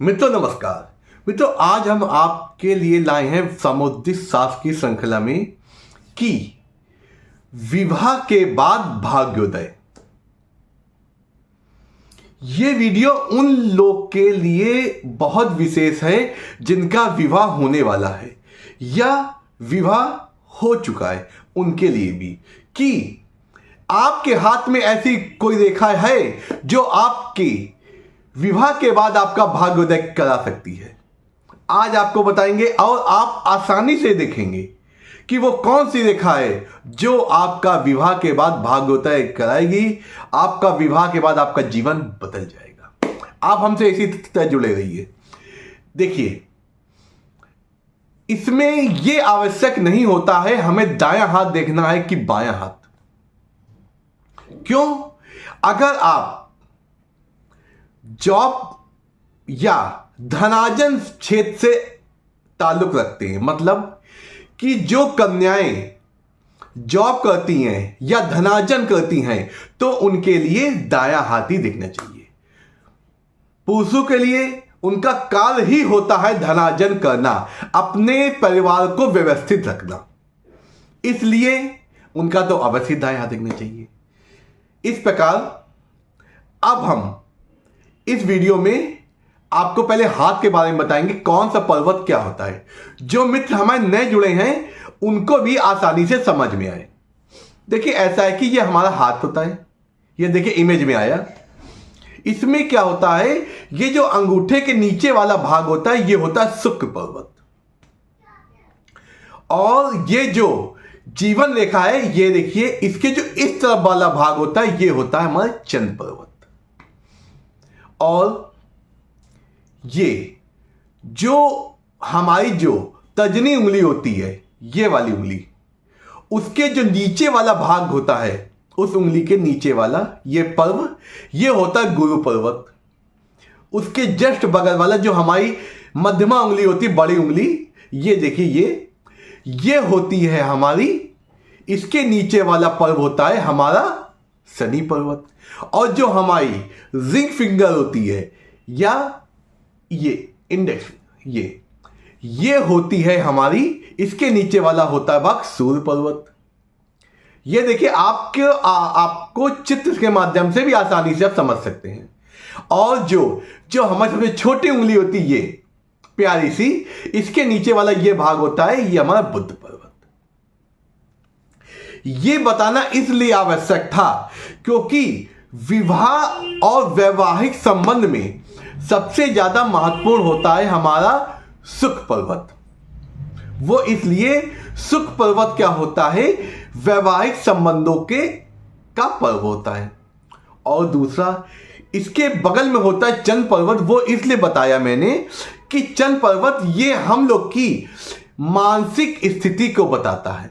मित्रों नमस्कार। मित्रों आज हम आपके लिए लाए हैं सामुद्रिक शास्त्र की श्रृंखला में कि विवाह के बाद भाग्योदय। ये वीडियो उन लोग के लिए बहुत विशेष है जिनका विवाह होने वाला है या विवाह हो चुका है, उनके लिए भी कि आपके हाथ में ऐसी कोई रेखा है जो आपकी विवाह के बाद आपका भाग्योदय करा सकती है। आज आपको बताएंगे और आप आसानी से देखेंगे कि वो कौन सी रेखा है जो आपका विवाह के बाद भाग्योदय कराएगी। आपका विवाह के बाद आपका जीवन बदल जाएगा। आप हमसे इसी तरह जुड़े रहिए। देखिए, इसमें यह आवश्यक नहीं होता है हमें दायां हाथ देखना है कि बायां हाथ। क्यों? अगर आप जॉब या धनार्जन क्षेत्र से ताल्लुक रखते हैं, मतलब कि जो कन्याएं जॉब करती हैं या धनार्जन करती हैं, तो उनके लिए दायां हाथ ही दिखना चाहिए। पुरुषों के लिए उनका कार्य ही होता है धनार्जन करना, अपने परिवार को व्यवस्थित रखना, इसलिए उनका तो अवश्य दायां हाथ दिखना चाहिए। इस प्रकार अब हम इस वीडियो में आपको पहले हाथ के बारे में बताएंगे, कौन सा पर्वत क्या होता है, जो मित्र हमारे नए जुड़े हैं उनको भी आसानी से समझ में आए। देखिए, ऐसा है कि ये हमारा हाथ होता है, ये देखिए इमेज में आया। इसमें क्या होता है, ये जो अंगूठे के नीचे वाला भाग होता है ये होता है शुक्र पर्वत, और ये जो जीवन रेखा है ये देखिए इसके जो इस तरफ वाला भाग होता है ये होता है हमारा चंद्र पर्वत। और ये जो हमारी जो तर्जनी उंगली होती है, ये वाली उंगली, उसके जो नीचे वाला भाग होता है, उस उंगली के नीचे वाला ये पर्व, ये होता है गुरु पर्वत। उसके जस्ट बगल वाला जो हमारी मध्यमा उंगली होती है, बड़ी उंगली, ये देखिए ये होती है हमारी, इसके नीचे वाला पर्व होता है हमारा शनि पर्वत। और जो हमारी रिंग फिंगर होती है या ये इंडेक्स, ये होती है हमारी, इसके नीचे वाला होता है भाग सूर्य पर्वत। ये देखिए आपको चित्र के माध्यम से भी आसानी से आप समझ सकते हैं। और जो हमारी सबसे छोटी उंगली होती है, ये प्यारी सी, इसके नीचे वाला ये भाग होता है, ये हमारा बुध पर्वत। ये बताना इसलिए आवश्यक था क्योंकि विवाह और वैवाहिक संबंध में सबसे ज्यादा महत्वपूर्ण होता है हमारा शुक्र पर्वत। वो इसलिए शुक्र पर्वत क्या होता है, वैवाहिक संबंधों का पर्व होता है। और दूसरा इसके बगल में होता है चंद्र पर्वत। वो इसलिए बताया मैंने कि चंद्र पर्वत ये हम लोग की मानसिक स्थिति को बताता है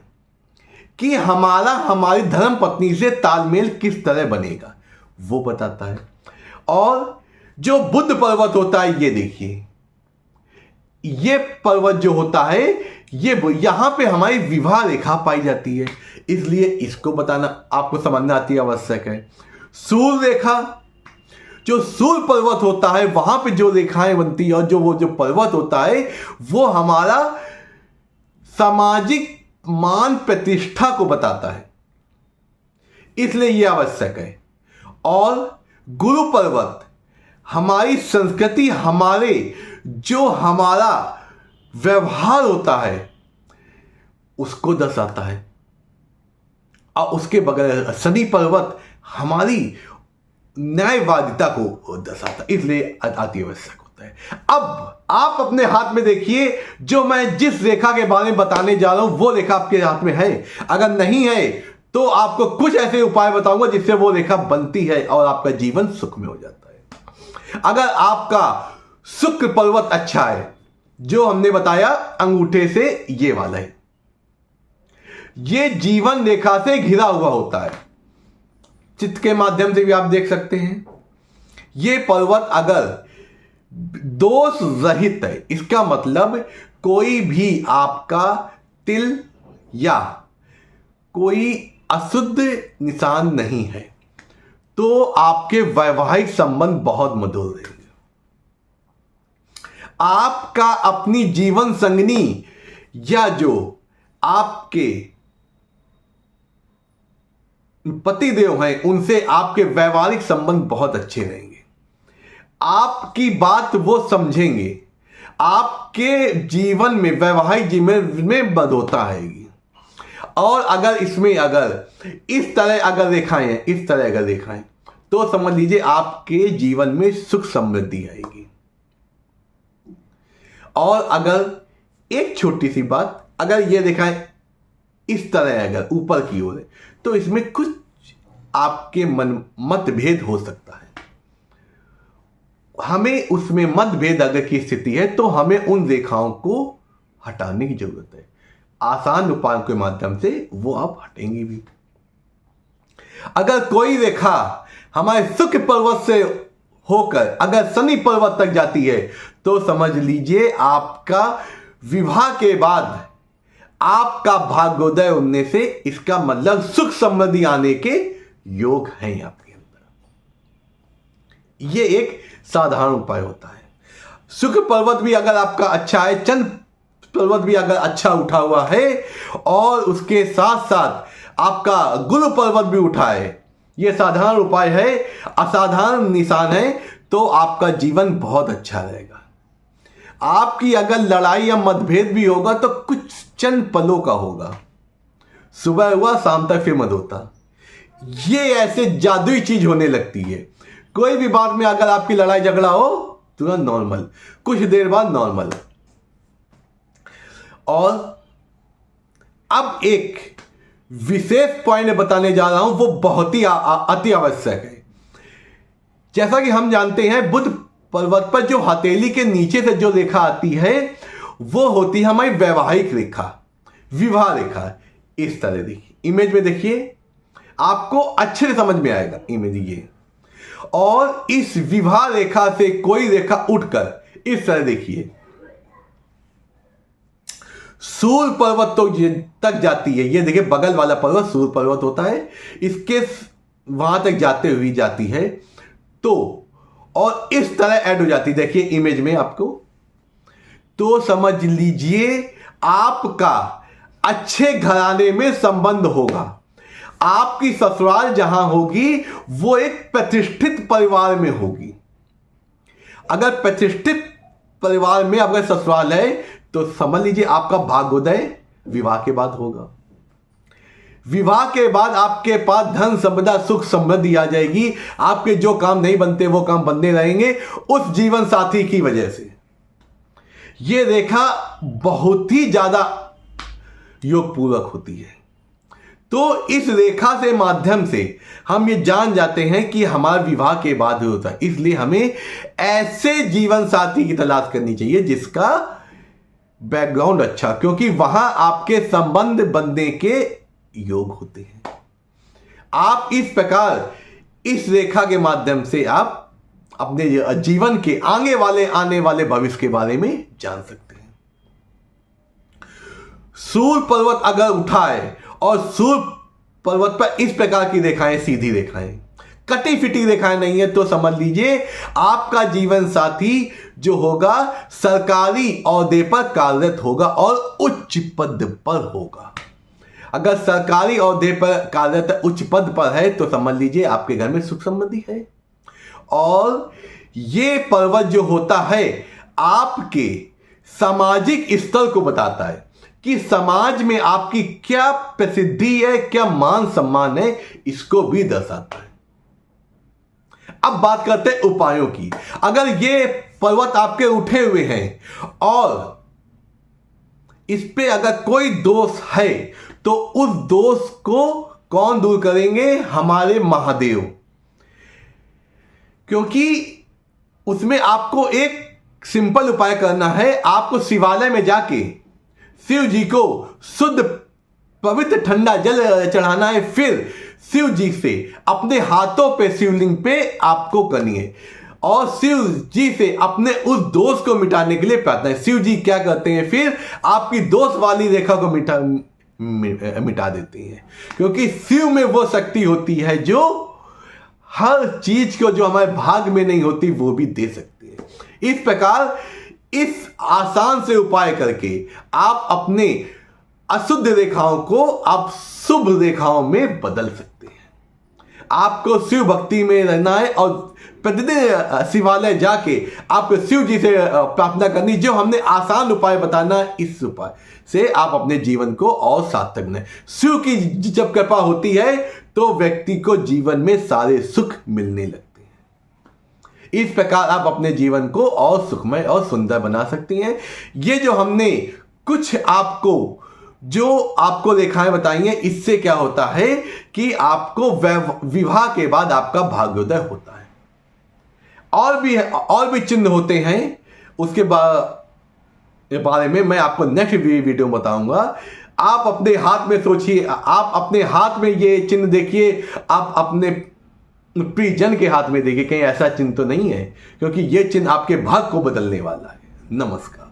कि हमारी धर्म पत्नी से तालमेल किस तरह बनेगा, वो बताता है। और जो बुध पर्वत होता है, ये देखिए, ये पर्वत जो होता है ये यहां पे हमारी विवाह रेखा पाई जाती है, इसलिए इसको बताना आपको समझना आती आवश्यक है। सूर्य रेखा, जो सूर्य पर्वत होता है वहां पे जो रेखाएं बनती है, और वो जो पर्वत होता है वो हमारा सामाजिक मान प्रतिष्ठा को बताता है, इसलिए यह आवश्यक है। और गुरु पर्वत हमारी संस्कृति, हमारा व्यवहार होता है उसको दर्शाता है। और उसके बगैर शनि पर्वत हमारी न्यायवादिता को दर्शाता है, इसलिए अति आवश्यक होता है। अब आप अपने हाथ में देखिए, जो मैं जिस रेखा के बारे में बताने जा रहा हूं वो रेखा आपके हाथ में है। अगर नहीं है तो आपको कुछ ऐसे उपाय बताऊंगा जिससे वो रेखा बनती है और आपका जीवन सुख में हो जाता है। अगर आपका शुक्र पर्वत अच्छा है, जो हमने बताया अंगूठे से ये वाला है, ये जीवन रेखा से घिरा हुआ होता है, चित्र के माध्यम से भी आप देख सकते हैं। ये पर्वत अगर दोष रहित है, इसका मतलब कोई भी आपका तिल या कोई अशुद्ध निशान नहीं है, तो आपके वैवाहिक संबंध बहुत मधुर रहेंगे। आपका अपनी जीवन संगनी या जो आपके पतिदेव हैं उनसे आपके वैवाहिक संबंध बहुत अच्छे रहेंगे। आपकी बात वो समझेंगे, आपके जीवन में वैवाहिक जीवन में बढ़ोतरी आएगी। और अगर इसमें इस तरह अगर दिखाएं तो समझ लीजिए आपके जीवन में सुख समृद्धि आएगी। और अगर एक छोटी सी बात अगर ये दिखाएं इस तरह अगर ऊपर की ओर है तो इसमें कुछ आपके मतभेद हो सकता है। हमें उसमें मतभेद अगर की स्थिति है तो हमें उन रेखाओं को हटाने की जरूरत है। आसान उपायों के माध्यम से वो आप हटेंगी भी। अगर कोई रेखा हमारे सुख पर्वत से होकर अगर शनि पर्वत तक जाती है तो समझ लीजिए आपका विवाह के बाद आपका भाग्योदय होने से इसका मतलब सुख समृद्धि आने के योग हैं आपके अंदर। यह एक साधारण उपाय होता है। सुख पर्वत भी अगर आपका अच्छा है, चंद्र पर्वत भी अगर अच्छा उठा हुआ है और उसके साथ साथ आपका गुरु पर्वत भी उठा है, यह साधारण उपाय है, असाधारण निशान है, तो आपका जीवन बहुत अच्छा रहेगा। आपकी अगर लड़ाई या मतभेद भी होगा तो कुछ चंद पलों का होगा, सुबह हुआ शाम तक फिर मत होता। ये ऐसे जादुई चीज होने लगती है। कोई भी बात में अगर आपकी लड़ाई झगड़ा हो तुरंत नॉर्मल, कुछ देर बाद नॉर्मल। और अब एक विशेष पॉइंट बताने जा रहा हूं, वो बहुत ही अति आवश्यक है। जैसा कि हम जानते हैं बुध पर्वत पर जो हथेली के नीचे से जो रेखा आती है वो होती है हमारी वैवाहिक रेखा, विवाह रेखा। इस तरह देखिए, इमेज में देखिए, आपको अच्छे से समझ में आएगा इमेज ये। और इस विवाह रेखा से कोई रेखा उठकर इस तरह देखिए सूर्य पर्वत तो तक जाती है। ये देखिए बगल वाला पर्वत सूर्य पर्वत होता है, इसके वहां तक जाती है तो और इस तरह ऐड हो जाती है। देखिए इमेज में आपको, तो समझ लीजिए आपका अच्छे घराने में संबंध होगा। आपकी ससुराल जहां होगी वो एक प्रतिष्ठित परिवार में होगी। अगर प्रतिष्ठित परिवार में अगर ससुराल है तो समझ लीजिए आपका भाग्योदय विवाह के बाद होगा। विवाह के बाद आपके पास धन संपदा सुख समृद्धि आ जाएगी। आपके जो काम नहीं बनते वो काम बनने रहेंगे उस जीवन साथी की वजह से। यह रेखा बहुत ही ज्यादा योगपूर्वक होती है। तो इस रेखा से माध्यम से हम ये जान जाते हैं कि हमारा विवाह के बाद ही होता है। इसलिए हमें ऐसे जीवन साथी की तलाश करनी चाहिए जिसका बैकग्राउंड अच्छा, क्योंकि वहां आपके संबंध बनने के योग होते हैं। आप इस प्रकार इस रेखा के माध्यम से आप अपने जीवन के आने वाले भविष्य के बारे में जान सकते हैं। सूर्य पर्वत अगर उठा है और सूर्य पर्वत पर इस प्रकार की रेखाएं, सीधी रेखाएं, कटी फिटी रेखाएं नहीं है, तो समझ लीजिए आपका जीवन साथी जो होगा सरकारी ओहदे पर कार्यरत होगा और उच्च पद पर होगा। अगर सरकारी ओहदे पर कार्यरत उच्च पद पर है तो समझ लीजिए आपके घर में सुख समृद्धि है। और ये पर्वत जो होता है आपके सामाजिक स्तर को बताता है कि समाज में आपकी क्या प्रसिद्धि है, क्या मान सम्मान है, इसको भी दर्शाता है। अब बात करते हैं उपायों की। अगर ये पर्वत आपके उठे हुए हैं और इस पे अगर कोई दोष है तो उस दोष को कौन दूर करेंगे? हमारे महादेव। क्योंकि उसमें आपको एक सिंपल उपाय करना है। आपको शिवालय में जाके शिव जी को शुद्ध पवित्र ठंडा जल चढ़ाना है। फिर शिव जी से अपने हाथों पे शिवलिंग पे आपको करनी है और शिव जी से अपने उस दोष को मिटाने के लिए प्रार्थना है। शिव जी क्या करते हैं? फिर आपकी दोष वाली रेखा को मिटा देती हैं, क्योंकि शिव में वो शक्ति होती है जो हर चीज को जो हमारे भाग में नहीं होती वो भी दे सकती है। इस प्रकार इस आसान से उपाय करके आप अपने अशुद्ध रेखाओं को आप शुभ रेखाओं में बदल सकते हैं। आपको शिव भक्ति में रहना है और प्रतिदिन शिवालय जाके आपको शिव जी से प्रार्थना करनी, जो हमने आसान उपाय बताना है। इस उपाय से आप अपने जीवन को और सार्थक बनाएं। शिव की जब कृपा होती है तो व्यक्ति को जीवन में सारे सुख मिलने लगते हैं। इस प्रकार आप अपने जीवन को और सुखमय और सुंदर बना सकती हैं। ये जो हमने कुछ आपको रेखाएं बताई हैं, इससे क्या होता है कि आपको विवाह के बाद आपका भाग्योदय होता है। और भी चिन्ह होते हैं, उसके बारे में मैं आपको नेक्स्ट वीडियो में बताऊंगा। आप अपने हाथ में सोचिए, आप अपने हाथ में ये चिन्ह देखिए, आप अपने प्रियजन के हाथ में देखिए, कहीं ऐसा चिन्ह तो नहीं है, क्योंकि ये चिन्ह आपके भाग्य को बदलने वाला है। नमस्कार।